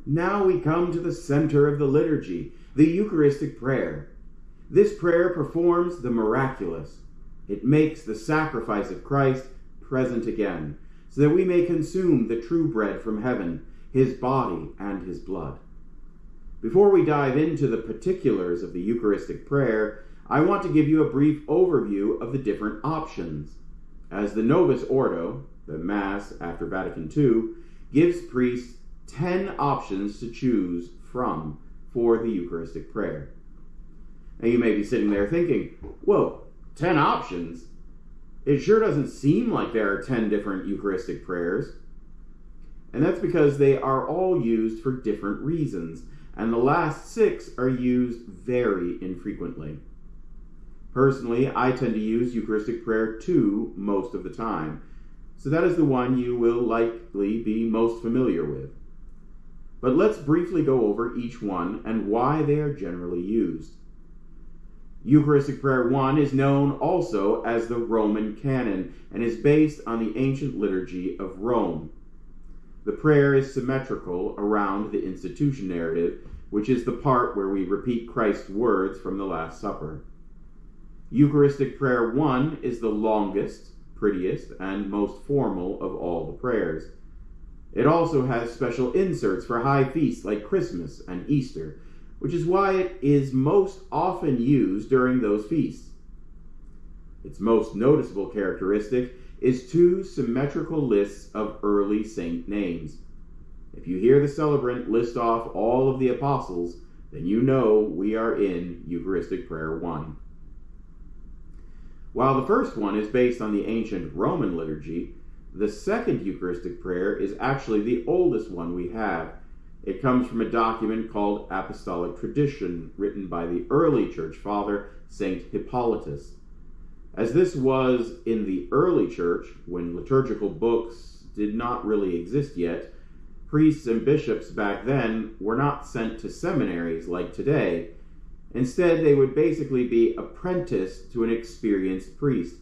Now we come to the center of the liturgy, the Eucharistic prayer. This prayer performs the miraculous. It makes the sacrifice of Christ present again, so that we may consume the true bread from heaven, his body and his blood. Before we dive into the particulars of the Eucharistic prayer, I want to give you a brief overview of the different options. As the Novus Ordo, the Mass after Vatican II, gives priests 10 options to choose from for the Eucharistic prayer. Now you may be sitting there thinking, whoa, 10 options? It sure doesn't seem like there are 10 different Eucharistic prayers. And that's because they are all used for different reasons, and the last 6 are used very infrequently. Personally, I tend to use Eucharistic Prayer 2 most of the time, so that is the one you will likely be most familiar with. But let's briefly go over each one and why they are generally used. Eucharistic Prayer 1 is known also as the Roman Canon and is based on the ancient liturgy of Rome. The prayer is symmetrical around the institution narrative, which is the part where we repeat Christ's words from the Last Supper. Eucharistic Prayer 1 is the longest, prettiest, and most formal of all the prayers. It also has special inserts for high feasts like Christmas and Easter, which is why it is most often used during those feasts. Its most noticeable characteristic is 2 symmetrical lists of early saint names. If you hear the celebrant list off all of the apostles, then you know we are in Eucharistic Prayer 1. While the first one is based on the ancient Roman liturgy, the second Eucharistic prayer is actually the oldest one we have. It comes from a document called Apostolic Tradition, written by the early church father, Saint Hippolytus. As this was in the early church, when liturgical books did not really exist yet, priests and bishops back then were not sent to seminaries like today. Instead, they would basically be apprenticed to an experienced priest,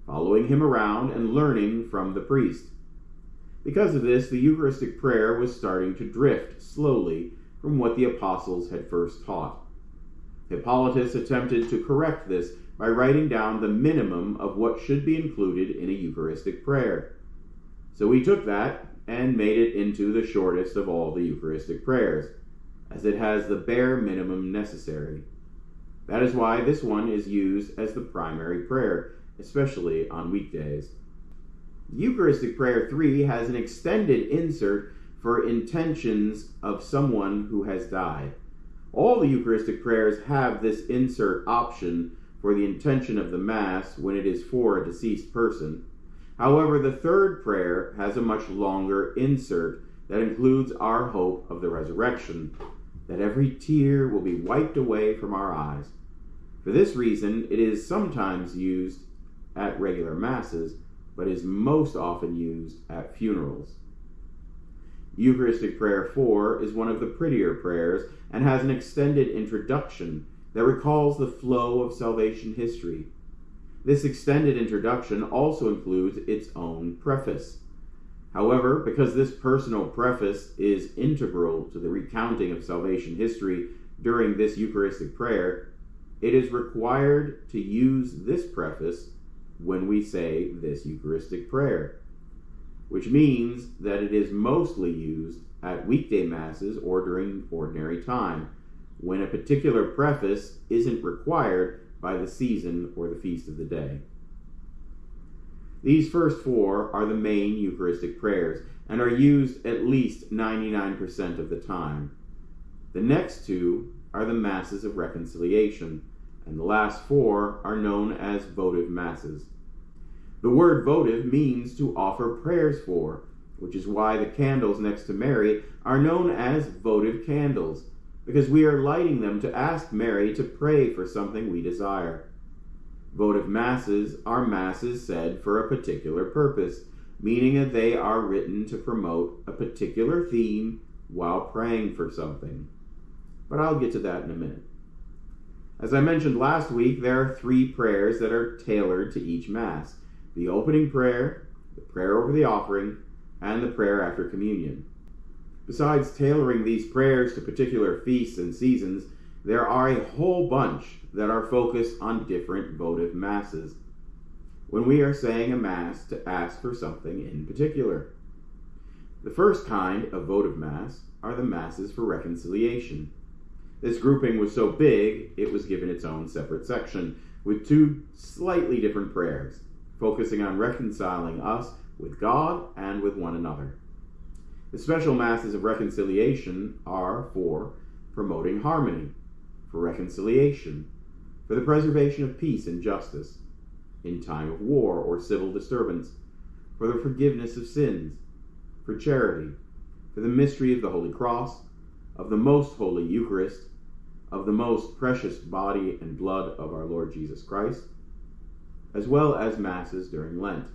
following him around and learning from the priest. Because of this, the Eucharistic prayer was starting to drift slowly from what the apostles had first taught. Hippolytus attempted to correct this by writing down the minimum of what should be included in a Eucharistic prayer. So he took that and made it into the shortest of all the Eucharistic prayers, as it has the bare minimum necessary. That is why this one is used as the primary prayer, especially on weekdays. Eucharistic Prayer 3 has an extended insert for intentions of someone who has died. All the Eucharistic prayers have this insert option for the intention of the Mass when it is for a deceased person. However, the third prayer has a much longer insert that includes our hope of the resurrection, that every tear will be wiped away from our eyes. For this reason, it is sometimes used at regular Masses, but is most often used at funerals. Eucharistic Prayer 4 is one of the prettier prayers and has an extended introduction that recalls the flow of salvation history. This extended introduction also includes its own preface. However, because this personal preface is integral to the recounting of salvation history during this Eucharistic prayer, it is required to use this preface when we say this Eucharistic prayer, which means that it is mostly used at weekday Masses or during ordinary time, when a particular preface isn't required by the season or the feast of the day. These first 4 are the main Eucharistic prayers and are used at least 99% of the time. The next 2 are the Masses of Reconciliation, and the last 4 are known as votive Masses. The word votive means to offer prayers for, which is why the candles next to Mary are known as votive candles, because we are lighting them to ask Mary to pray for something we desire. Votive Masses are Masses said for a particular purpose, meaning that they are written to promote a particular theme while praying for something. But I'll get to that in a minute. As I mentioned last week, there are 3 prayers that are tailored to each Mass: the opening prayer, the prayer over the offering, and the prayer after communion. Besides tailoring these prayers to particular feasts and seasons, there are a whole bunch that are focused on different votive masses, when we are saying a mass to ask for something in particular. The first kind of votive mass are the masses for reconciliation. This grouping was so big, it was given its own separate section, with two slightly different prayers, focusing on reconciling us with God and with one another. The special masses of reconciliation are for promoting harmony, for reconciliation, for the preservation of peace and justice, in time of war or civil disturbance, for the forgiveness of sins, for charity, for the mystery of the Holy Cross, of the most holy Eucharist, of the most precious body and blood of our Lord Jesus Christ, as well as masses during Lent.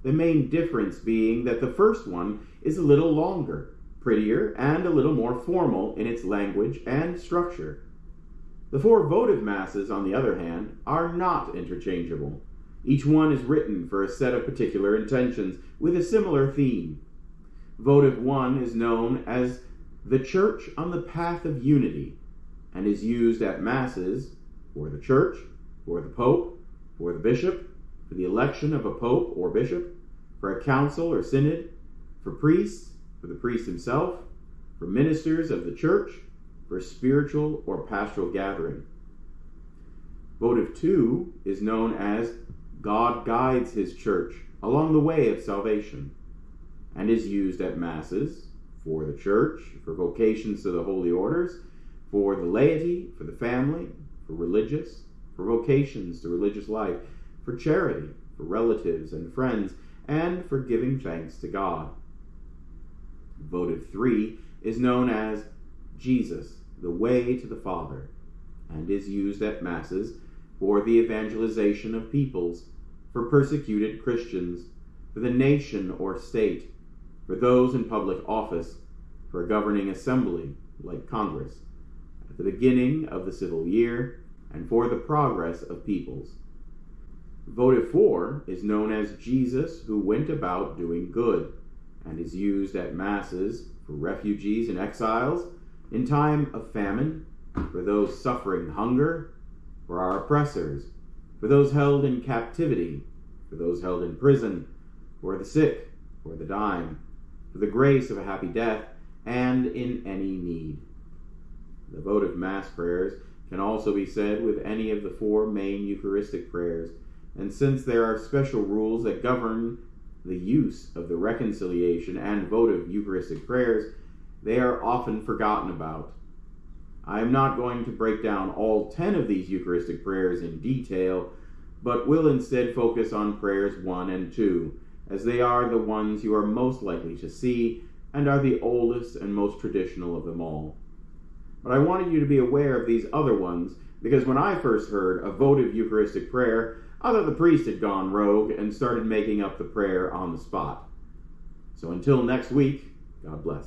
The main difference being that the first one is a little longer, prettier, and a little more formal in its language and structure. The four votive masses, on the other hand, are not interchangeable. Each one is written for a set of particular intentions with a similar theme. Votive 1 is known as the Church on the Path of Unity, and is used at Masses for the Church, for the Pope, for the Bishop, for the election of a Pope or Bishop, for a council or synod, for priests, for the priest himself, for ministers of the Church, for spiritual or pastoral gathering. Votive 2 is known as God guides his Church along the way of salvation, and is used at Masses for the Church, for vocations to the holy orders, for the laity, for the family, for religious, for vocations to religious life, for charity, for relatives and friends, and for giving thanks to God. Votive 3 is known as Jesus, the way to the Father, and is used at Masses for the evangelization of peoples, for persecuted Christians, for the nation or state, for those in public office, for a governing assembly like Congress, at the beginning of the civil year, and for the progress of peoples. Votive 4 is known as Jesus who went about doing good, and is used at Masses for refugees and exiles, in time of famine, for those suffering hunger, for our oppressors, for those held in captivity, for those held in prison, for the sick, for the dying, for the grace of a happy death, and in any need. The votive Mass prayers can also be said with any of the four main Eucharistic prayers, and since there are special rules that govern the use of the reconciliation and votive Eucharistic prayers, they are often forgotten about. I am not going to break down all 10 of these Eucharistic prayers in detail, but will instead focus on prayers 1 and 2, as they are the ones you are most likely to see and are the oldest and most traditional of them all. But I wanted you to be aware of these other ones, because when I first heard a votive Eucharistic prayer, I thought the priest had gone rogue and started making up the prayer on the spot. So until next week, God bless.